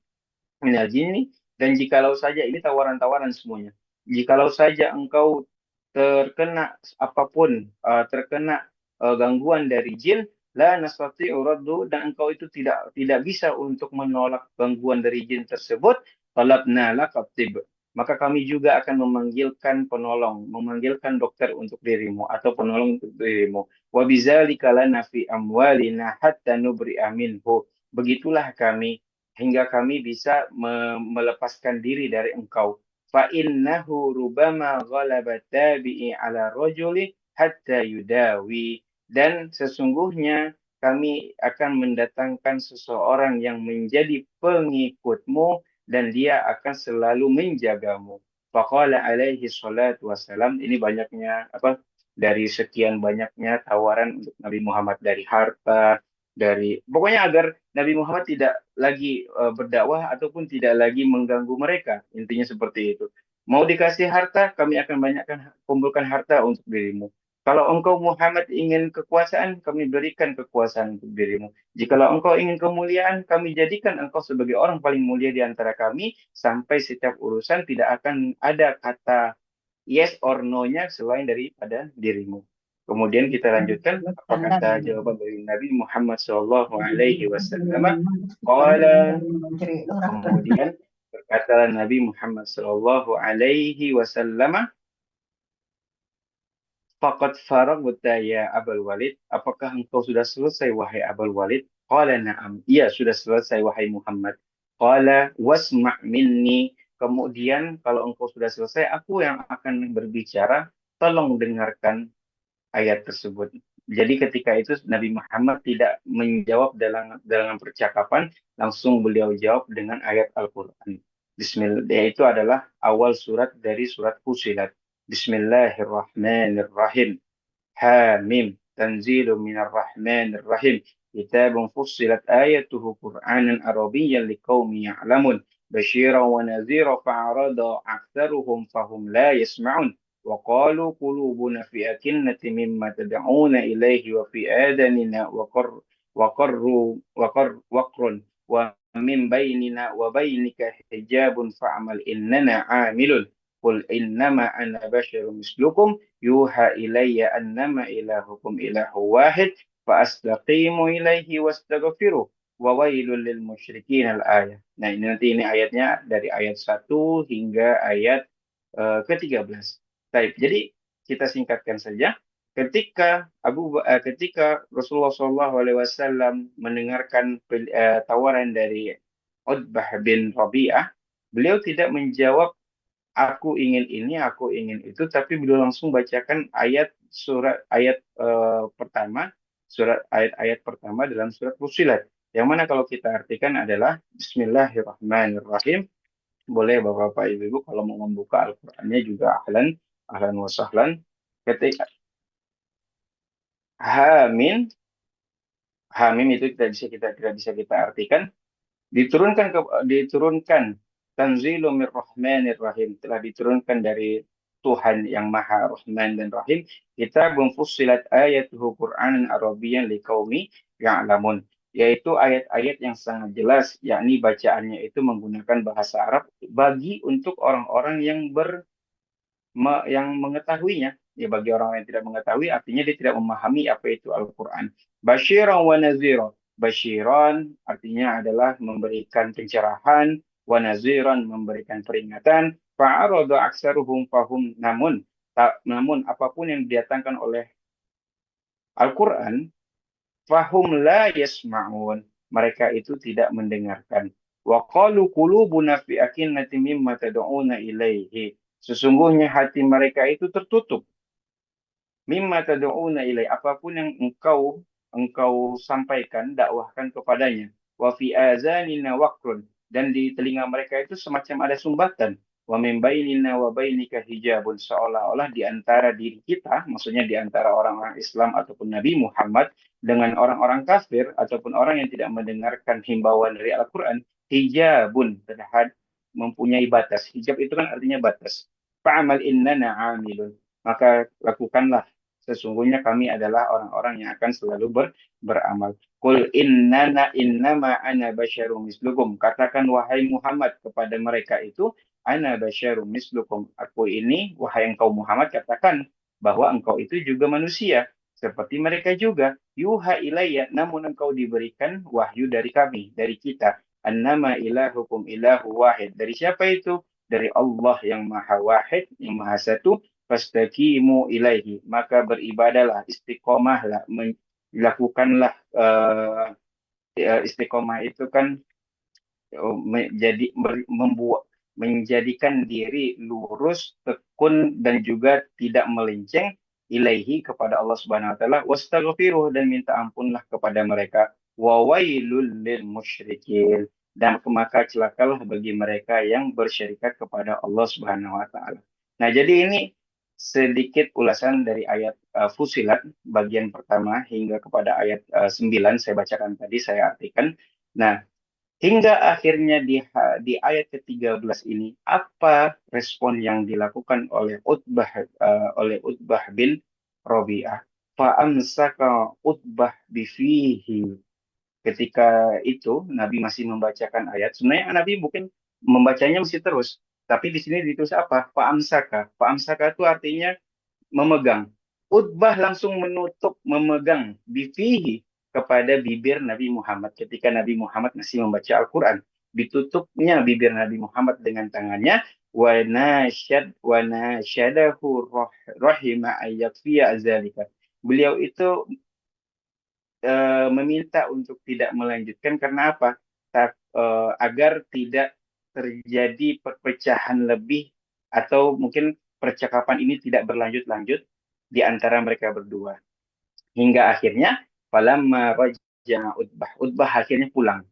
Speaker 1: minal jinni, dan jikalau saja ini tawaran-tawaran semuanya. Jikalau saja engkau terkena apapun, terkena gangguan dari jin, la nastati'u raddu, dan engkau itu tidak bisa untuk menolak gangguan dari jin tersebut, talabna laqatib, maka kami juga akan memanggilkan penolong, memanggilkan dokter untuk dirimu atau penolong untuk dirimu. Wa bidzalika lana fi amwalina hatta nubri'a minhu. Begitulah kami hingga kami bisa melepaskan diri dari engkau. Fa innahu rubama ghalaba tabi'i ala rajuli hatta yudawi. Dan sesungguhnya kami akan mendatangkan seseorang yang menjadi pengikutmu dan dia akan selalu menjagamu. Faqala alaihi salatu wassalam, ini banyaknya apa, dari sekian banyaknya tawaran untuk Nabi Muhammad, dari harta, dari pokoknya agar Nabi Muhammad tidak lagi berdakwah ataupun tidak lagi mengganggu mereka. Intinya seperti itu. Mau dikasih harta, kami akan banyakkan kumpulkan harta untuk dirimu. Kalau engkau Muhammad ingin kekuasaan, kami berikan kekuasaan untuk dirimu. Jikalau engkau ingin kemuliaan, kami jadikan engkau sebagai orang paling mulia di antara kami, sampai setiap urusan tidak akan ada kata yes or no-nya selain daripada dirimu. Kemudian kita lanjutkan apa kata jawaban dari Nabi Muhammad SAW. Alaihi Wasallam. Qala, kemudian berkata Nabi Muhammad SAW Alaihi Wasallam, Faqad faragta ya Abul Walid, apakah engkau sudah selesai wahai Abul Walid? Qala na'am, iya sudah selesai wahai Muhammad. Qala wasma' minni, kemudian kalau engkau sudah selesai, aku yang akan berbicara, tolong dengarkan ayat tersebut. Jadi ketika itu Nabi Muhammad tidak menjawab dalam percakapan, langsung beliau jawab dengan ayat Al-Quran. Bismillah, yaitu adalah awal surat dari surat Fusilat. Bismillahirrahmanirrahim. Hamim. Tanzilu minarrahmanirrahim. Kitabun fussilat ayatuhu Qur'anan Arabiyyan liqaumi ya'lamun. Basyiran wa nadhira fa'arada aktsaruhum fahum la yasma'un. وقالوا قلوبنا في أكنة مما تدعون إليه وفي آذاننا وقر ومن بيننا وبينك حجاب فاعمل إننا عامل. قل إنما أنا بشر مثلكم يوحى إلي أنما إلهكم إله واحد فأستقيموا إليه واستغفروه wa wailul lil musyrikin al-ayah. Nah, ini nanti ini ayatnya dari ayat 1 hingga ayat ke-13. Baik, jadi kita singkatkan saja. Ketika Rasulullah SAW mendengarkan tawaran dari Utbah bin Rabi'ah, beliau tidak menjawab aku ingin ini, aku ingin itu, tapi beliau langsung bacakan ayat-ayat pertama dalam surat Fussilat. Yang mana kalau kita artikan adalah Bismillahirrahmanirrahim. Boleh Bapak-Bapak Ibu-Ibu kalau mau membuka Al-Qur'annya juga ahlan, ahlan wa sahlan. Ketika Hamim, Hamim itu tidak bisa kita artikan. Diturunkan tanzilum mir rahmanir rahim, telah diturunkan dari Tuhan yang Maha Rahman dan Rahim. Kitabun fussilat ayatuhu Qur'anan Arabiyyan liqaumi ya'lamun, yaitu ayat-ayat yang sangat jelas, yakni bacaannya itu menggunakan bahasa Arab bagi untuk orang-orang yang mengetahuinya. Ya, bagi orang yang tidak mengetahui, artinya dia tidak memahami apa itu Al-Quran. Basyiran wa nazira. Basyiran artinya adalah memberikan pencerahan, wa naziran memberikan peringatan. Fa'arada aksaruhum fahum. Namun apapun yang didatangkan oleh Al-Quran, fahum la yasma'un. Mereka itu tidak mendengarkan. Wa qalu qulubuna fi akinnati mimma tad'una ilaihi. Sesungguhnya hati mereka itu tertutup. Mimma tad'una ilai, apapun yang engkau sampaikan, dakwahkan kepadanya. Wa fi azanina waqrun, dan di telinga mereka itu semacam ada sumbatan. Wa min bainina wa bainika hijabun, seolah-olah di antara diri kita, maksudnya di antara orang-orang Islam ataupun Nabi Muhammad dengan orang-orang kafir ataupun orang yang tidak mendengarkan himbauan dari Al-Qur'an, hijabun, terhadap mempunyai batas. Hijab itu kan artinya batas. Fa'amal innana 'amilun, maka lakukanlah, sesungguhnya kami adalah orang-orang yang akan selalu beramal. Qul innama ana basyarum mislukum. Katakan wahai Muhammad kepada mereka itu, ana basyarum mislukum. Aku ini, wahai engkau Muhammad, katakan bahwa engkau itu juga manusia seperti mereka juga. Yuha ilayya, namun engkau diberikan wahyu dari kami, dari kita. Annama ilahukum ilahu wahid. Dari siapa itu? Dari Allah yang maha wahid, yang maha satu. Fastaqimu ilaihi, maka beribadahlah, istiqomahlah, lakukanlah istiqomah itu kan menjadikan diri lurus, tekun dan juga tidak melenceng, ilaihi kepada Allah Subhanahu wa taala, wastaghfiruh dan minta ampunlah kepada mereka, wa wailul lil musyrikin, dan maka celakalah bagi mereka yang bersyirikat kepada Allah Subhanahu wa taala. Nah, jadi ini sedikit ulasan dari ayat Fusilat bagian pertama hingga kepada ayat 9 saya bacakan tadi, saya artikan. Nah, hingga akhirnya di ayat ke-13 ini, apa respon yang dilakukan oleh Utbah bin Rabi'ah? Fa'amsaka Utbah bifihi. Ketika itu Nabi masih membacakan ayat. Sebenarnya Nabi mungkin membacanya masih terus, tapi di sini ditulis apa? Fa'amsaka. Fa'amsaka itu artinya memegang. Utbah langsung memegang bifihi, kepada bibir Nabi Muhammad ketika Nabi Muhammad masih membaca Al-Quran. Ditutupnya bibir Nabi Muhammad dengan tangannya. Wa nasyadahu rahima ayyakfiya azalika. Beliau itu meminta untuk tidak melanjutkan, karena apa? Agar tidak terjadi perpecahan lebih, atau mungkin percakapan ini tidak berlanjut-lanjut di antara mereka berdua. Hingga akhirnya falamma raja'a Utbah akhirnya pulang.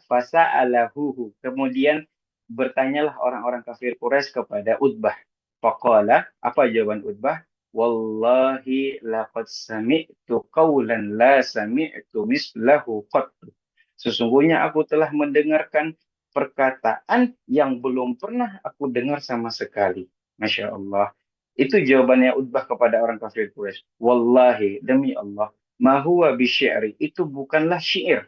Speaker 1: Fasa'alahu, kemudian bertanyalah orang-orang kafir Quraisy kepada Utbah. Faqala, apa jawaban Utbah? Wallahi laqad sami'tu qawlan la sami'tu mislahu qattu. Sesungguhnya aku telah mendengarkan perkataan yang belum pernah aku dengar sama sekali. Masya Allah. Itu jawabannya Utbah kepada orang kafir Quraisy. Wallahi, demi Allah, ma huwa bisy'ri, itu bukanlah syair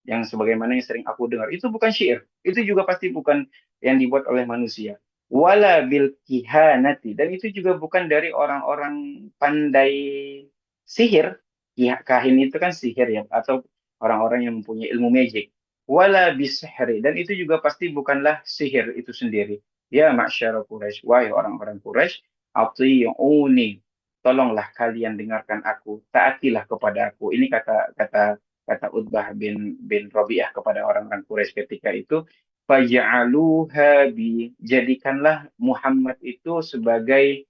Speaker 1: yang sebagaimana yang sering aku dengar. Itu bukan syair. Itu juga pasti bukan yang dibuat oleh manusia. Wala bil kihanati, dan itu juga bukan dari orang-orang pandai sihir. Ya, kahin itu kan sihir ya, atau orang-orang yang mempunyai ilmu magic. Wala bisihri, dan itu juga pasti bukanlah sihir itu sendiri. Ya ma'syara Quraisy, wahai orang-orang Quraisy, ati'uni, tolonglah kalian dengarkan aku, taatilah kepada aku. Ini kata kata kata Utbah bin Rabi'ah kepada orang-orang Quraisy ketika itu. Faja'aluha bi, jadikanlah Muhammad itu sebagai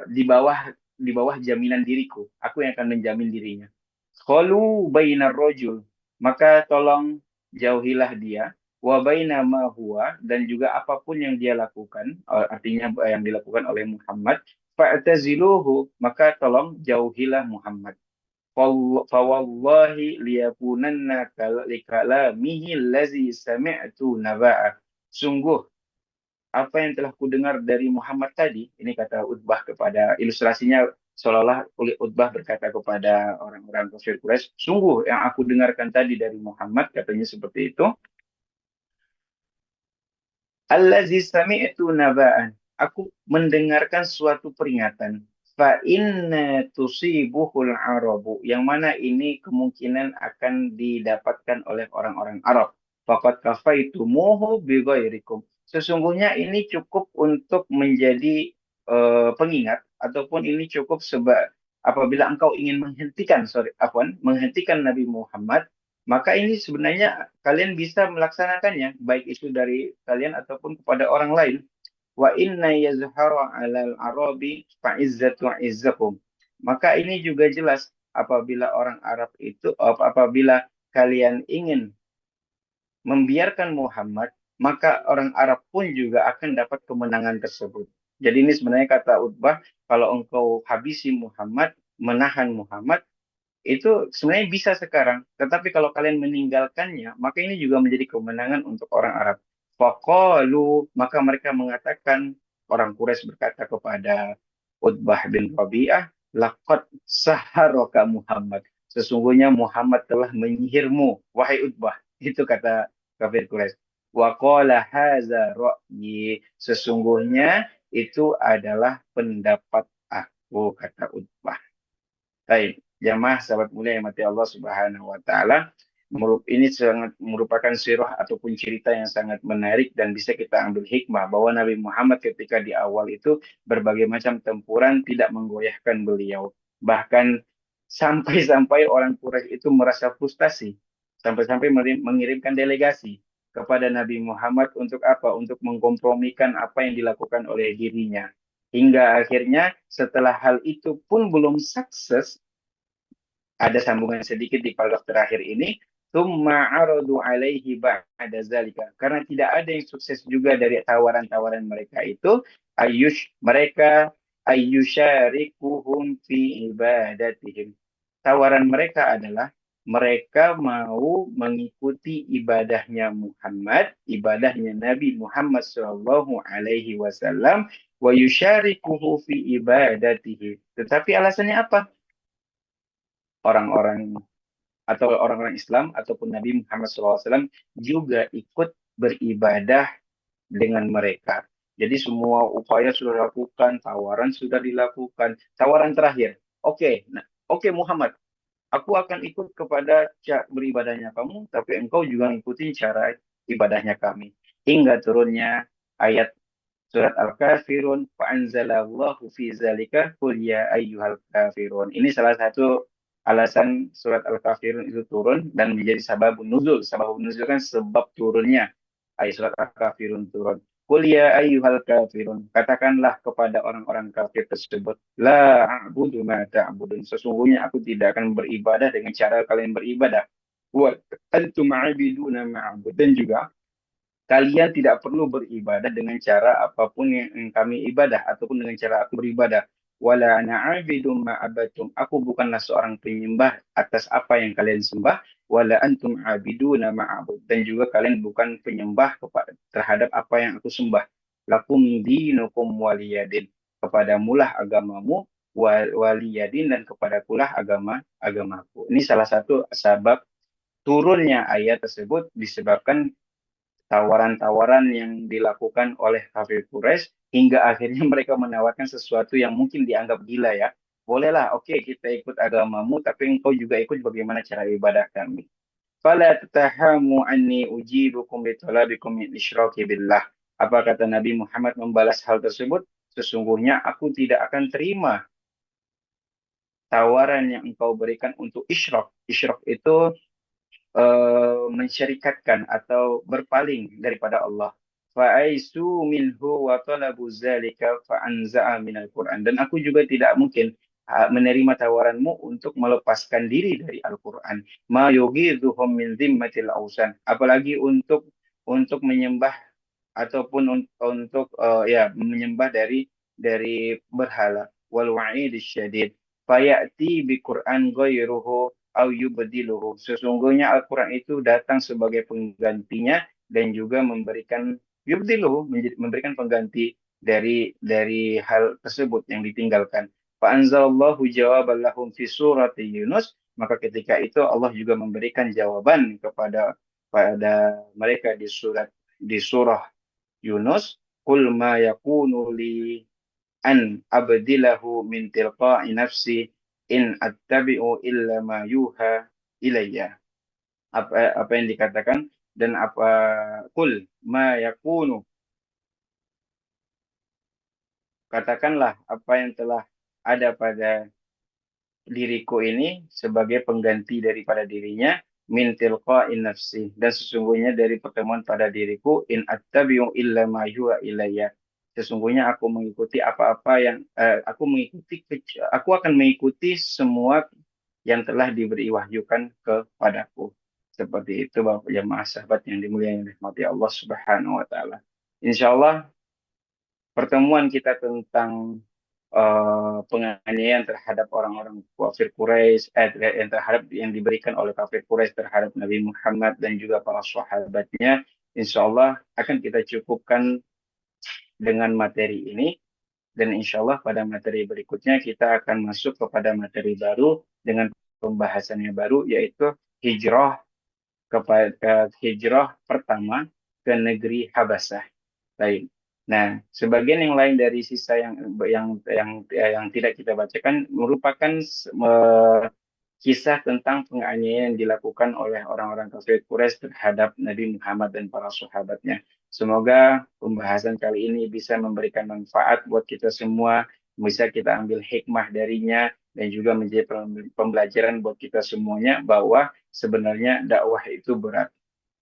Speaker 1: di bawah jaminan diriku. Aku yang akan menjamin dirinya. Qalu bainar rojul, maka tolong jauhilah dia, wa baina ma huwa, dan juga apapun yang dia lakukan, artinya yang dilakukan oleh Muhammad, fa'taziluhu, maka tolong jauhilah Muhammad. Fawallahi liyakunanna likalamihi allazi sami'tu naba'a. Sungguh apa yang telah kudengar dari Muhammad tadi, ini kata Utbah kepada, ilustrasinya seolah-olah oleh Utbah berkata kepada orang-orang kafir Quraisy, sungguh yang aku dengarkan tadi dari Muhammad, katanya seperti itu, allazi sami'tu naba'an, aku mendengarkan suatu peringatan, fa inna tusibuhul arabu, yang mana ini kemungkinan akan didapatkan oleh orang-orang Arab. Faqad kafaitumuhu bighairikum, sesungguhnya ini cukup untuk menjadi pengingat, ataupun ini cukup sebab apabila engkau ingin menghentikan Nabi Muhammad, maka ini sebenarnya kalian bisa melaksanakannya, baik itu dari kalian ataupun kepada orang lain. Wa inna yazhara 'alal arabi fa'izzatu 'izzakum. Maka ini juga jelas apabila orang Arab itu, apabila kalian ingin membiarkan Muhammad, maka orang Arab pun juga akan dapat kemenangan tersebut. Jadi ini sebenarnya kata Utbah, kalau engkau habisi Muhammad, menahan Muhammad, itu sebenarnya bisa sekarang. Tetapi kalau kalian meninggalkannya, maka ini juga menjadi kemenangan untuk orang Arab. Faqalu, maka mereka mengatakan, orang Quraisy berkata kepada Utbah bin Rabi'ah, laqad saharaka Muhammad. Sesungguhnya Muhammad telah menyihirmu, wahai Utbah. Itu kata kafir Quraisy. Wa qala haza ra'yi. Sesungguhnya itu adalah pendapat aku, kata Utbah. Baik, jamaah sahabat mulia yang mati Allah Subhanahu wa taala. Ini sangat merupakan sirah ataupun cerita yang sangat menarik dan bisa kita ambil hikmah bahwa Nabi Muhammad ketika di awal itu berbagai macam tempuran tidak menggoyahkan beliau. Bahkan sampai-sampai orang Quraisy itu merasa frustasi. Sampai-sampai mengirimkan delegasi kepada Nabi Muhammad untuk apa? Untuk mengkompromikan apa yang dilakukan oleh dirinya. Hingga akhirnya setelah hal itu pun belum sukses, ada sambungan sedikit di paragraf terakhir ini, tsumma aradu alaihi ba'da zalika. Karena tidak ada yang sukses juga dari tawaran-tawaran mereka itu, mereka ayyusyarikuhum fi ibadatihim. Tawaran mereka adalah mereka mau mengikuti ibadahnya Muhammad, ibadahnya Nabi Muhammad Shallallahu Alaihi Wasallam, wa yusyarikuhu fi ibadatihi. Tetapi alasannya apa? Orang-orang atau orang-orang Islam ataupun Nabi Muhammad SAW juga ikut beribadah dengan mereka. Jadi semua upaya sudah dilakukan, tawaran sudah dilakukan. Tawaran terakhir, oke Muhammad, aku akan ikut kepada beribadahnya kamu, tapi engkau juga ngikutin cara ibadahnya kami. Hingga turunnya ayat surat Al-Kafirun, fa'anzalallahu fi zalika qul ya ayyuhal kafirun. Ini salah satu alasan surat Al-Kafirun itu turun dan menjadi sababun nuzul. Sababun nuzul kan sebab turunnya ayat surat Al-Kafirun turun. Qul ya ayyuhal kafirun. Katakanlah kepada orang-orang kafir tersebut, la a'budu ma ta'budun. Sesungguhnya aku tidak akan beribadah dengan cara kalian beribadah. Wa antum 'abiduna ma'bud. Dan juga kalian tidak perlu beribadah dengan cara apapun yang kami ibadah ataupun dengan cara aku beribadah. Wala ana 'abidum ma'abatum. Aku bukanlah seorang penyembah atas apa yang kalian sembah. Wala antum 'abiduna ma'abud. Dan juga kalian bukan penyembah terhadap apa yang aku sembah. Lakum dinukum waliyadin. Kepadamulah agamamu, waliyadin, dan kepadakulah agamaku. Ini salah satu sebab turunnya ayat tersebut disebabkan tawaran-tawaran yang dilakukan oleh kafir Quraisy hingga akhirnya mereka menawarkan sesuatu yang mungkin dianggap gila ya. bolehlah, oke kita ikut agamamu, tapi engkau juga ikut bagaimana cara ibadah kami. Fala tatahamu anni ujibukum bitolabikum min isyraki billah. Apa kata Nabi Muhammad membalas hal tersebut? Sesungguhnya aku tidak akan terima tawaran yang engkau berikan untuk isyrak. Isyrak itu mensyarikatkan atau berpaling daripada Allah. Fa'aisu minhu wa talabu zalika fa'anza'a minal Qur'an. Dan aku juga tidak mungkin menerima tawaranmu untuk melepaskan diri dari Al-Quran. Ma yughidhuhum min zimmatil awsan. Apalagi untuk menyembah ataupun untuk ya menyembah dari berhala. Wal wa'id syadid. Fayati bi Qur'an ghairuhu au yubdiluhu. Sesungguhnya Al-Quran itu datang sebagai penggantinya dan juga memberikan yubdiluhu, memberikan pengganti dari hal tersebut yang ditinggalkan. Fa anzalallahu jawaban lahum fi surati Yunus, maka ketika itu Allah juga memberikan jawaban pada mereka di surah Yunus, qul ma yakunu li an abdilahu min tilqa'i nafsi in attabi'u illa ma yuha ilayya. Apa yang dikatakan dan apa qul ma yakunu, katakanlah apa yang telah ada pada diriku ini sebagai pengganti daripada dirinya min tilqa'i nafsi, dan sesungguhnya dari pertemuan pada diriku in attabi'u illa ma yuha ilayya, sesungguhnya aku mengikuti apa-apa yang aku akan mengikuti semua yang telah diberi wahyukan kepadaku. Seperti itu Bapak jamaah sahabat yang dimuliakan oleh rahmati Allah Subhanahu wa taala. Insyaallah pertemuan kita tentang penganiayaan terhadap orang-orang kafir Quraisy, yang terhadap yang diberikan oleh kafir Quraisy terhadap Nabi Muhammad dan juga para sahabatnya, insya Allah akan kita cukupkan dengan materi ini, dan insya Allah pada materi berikutnya kita akan masuk kepada materi baru dengan pembahasannya baru, yaitu hijrah hijrah pertama ke negeri Habasah. Baik. Nah, sebagian yang lain dari sisa yang tidak kita bacakan merupakan kisah tentang penganiayaan yang dilakukan oleh orang-orang kafir Quraisy terhadap Nabi Muhammad dan para sahabatnya. Semoga pembahasan kali ini bisa memberikan manfaat buat kita semua, bisa kita ambil hikmah darinya, dan juga menjadi pembelajaran buat kita semuanya bahwa sebenarnya dakwah itu berat.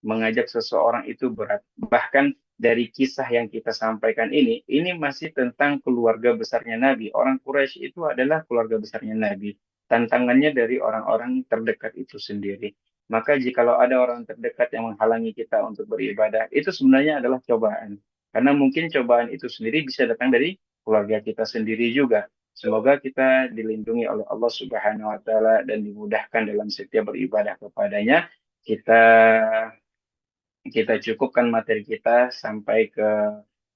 Speaker 1: Mengajak seseorang itu berat. Bahkan dari kisah yang kita sampaikan ini masih tentang keluarga besarnya Nabi. Orang Quraisy itu adalah keluarga besarnya Nabi. Tantangannya dari orang-orang terdekat itu sendiri. Maka jikalau ada orang terdekat yang menghalangi kita untuk beribadah, itu sebenarnya adalah cobaan. Karena mungkin cobaan itu sendiri bisa datang dari keluarga kita sendiri juga. Semoga kita dilindungi oleh Allah Subhanahu wa taala dan dimudahkan dalam setiap beribadah kepadanya. Kita kita cukupkan materi kita sampai ke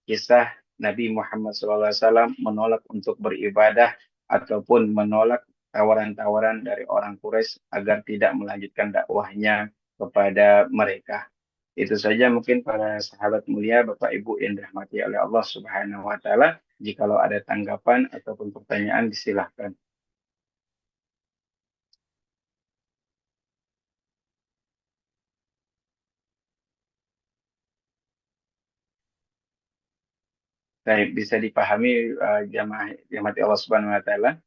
Speaker 1: kisah Nabi Muhammad SAW menolak untuk beribadah ataupun menolak tawaran-tawaran dari orang Quraisy agar tidak melanjutkan dakwahnya kepada mereka. Itu saja mungkin para sahabat mulia, Bapak Ibu yang dirahmati oleh Allah Subhanahu wa taala. Jikalau ada tanggapan ataupun pertanyaan disilahkan. Baik, bisa dipahami jamaah jamaah Allah Subhanahu wa taala.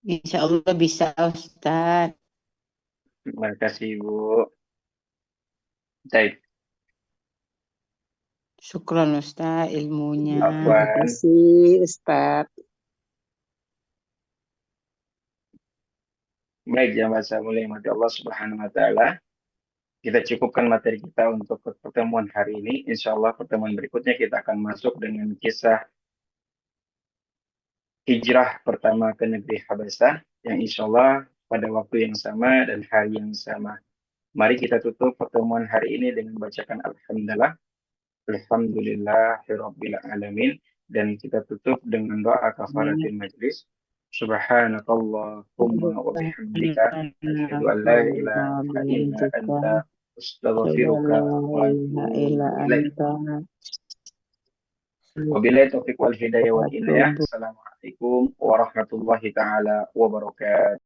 Speaker 3: Insya Allah bisa, Ustaz.
Speaker 1: Terima kasih Ibu. Baik.
Speaker 3: Syukron, Ustaz, ilmunya.
Speaker 1: Terima
Speaker 3: kasih, Ustaz.
Speaker 1: Baik, jamaah saya mulia Allah Subhanahu wa taala. Kita cukupkan materi kita untuk pertemuan hari ini. Insya Allah pertemuan berikutnya kita akan masuk dengan kisah hijrah pertama ke negeri Habasah yang insya Allah pada waktu yang sama dan hari yang sama. Mari kita tutup pertemuan hari ini dengan bacakan Alhamdulillah. Alhamdulillahirabbil alamin, dan kita tutup dengan doa kafaratul majlis. Subhanakallahumma wa bihamdika asyhadu an la ilaha illa anta astaghfiruka wa atubu ilaik. Wabillahi taufiq wal hidayah wal inayah.
Speaker 3: wabarakatuh.
Speaker 1: Assalamualaikum warahmatullahi taala wabarakatuh.